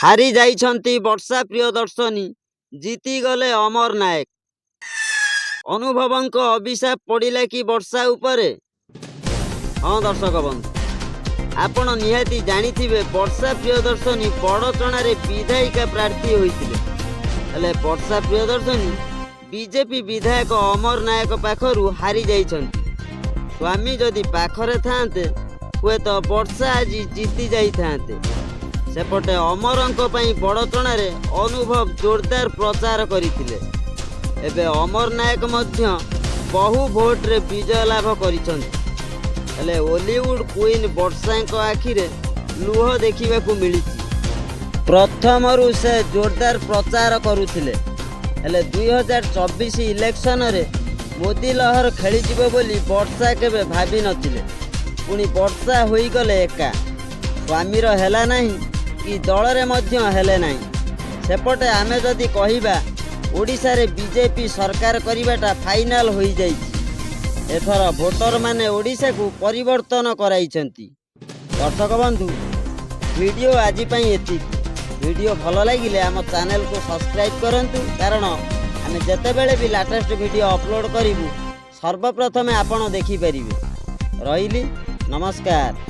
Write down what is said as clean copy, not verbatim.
हारी जाइछंती वर्षा प्रियदर्शनी जीती गले अमर नायक। अनुभवंक अभिशाप पड़िला कि वर्षा उपरे। हाँ दर्शक बंधु, आपण निहाती जानिथिबे वर्षा प्रियदर्शनी बड़चणार विधायिका प्रार्थी होइतिले। हेले वर्षा प्रियदर्शनी बीजेपी विधायक अमर नायक पाखरु हारी जाइछंती। स्वामी जदि पाखरे थांते हुए तो वर्षा आज जीती जाई थांते। सेपटे अमरंक पई बड़चणारे अनुभव जोरदार प्रचार करथिले। एबे अमर नायक मध्य बहु भोट रे विजय लाभ करिसंती। हेले हॉलीवुड क्वीन वर्षांक आखिरे लुह देखिबाकू मिलिछि। प्रथमरु से जोरदार प्रचार करुथिले। हेले 2024 इलेक्शन रे मोदी लहर खेली जिवो बोली वर्षा केबे भाबी नथिले। पुणी वर्षा होई गले एका। स्वामीर हेला नहीं कि दल रे मध्य हेले नहीं। सेपटे आमे जदि कहिबा ओडिशा रे बीजेपी सरकार करिबाटा फाइनल होई जाइछि। एथर भोटर माने ओडिशा को परिवर्तन कराइछंती। दर्शक बंधु, वीडियो आजि पई एतिकी। वीडियो भल लागिले आम चैनल को सब्सक्राइब करंतु, कारण आमे जेतेबेले भी लेटेस्ट वीडियो अपलोड करिवु सर्वप्रथमे आपण देखि परिबे। रहिली, नमस्कार।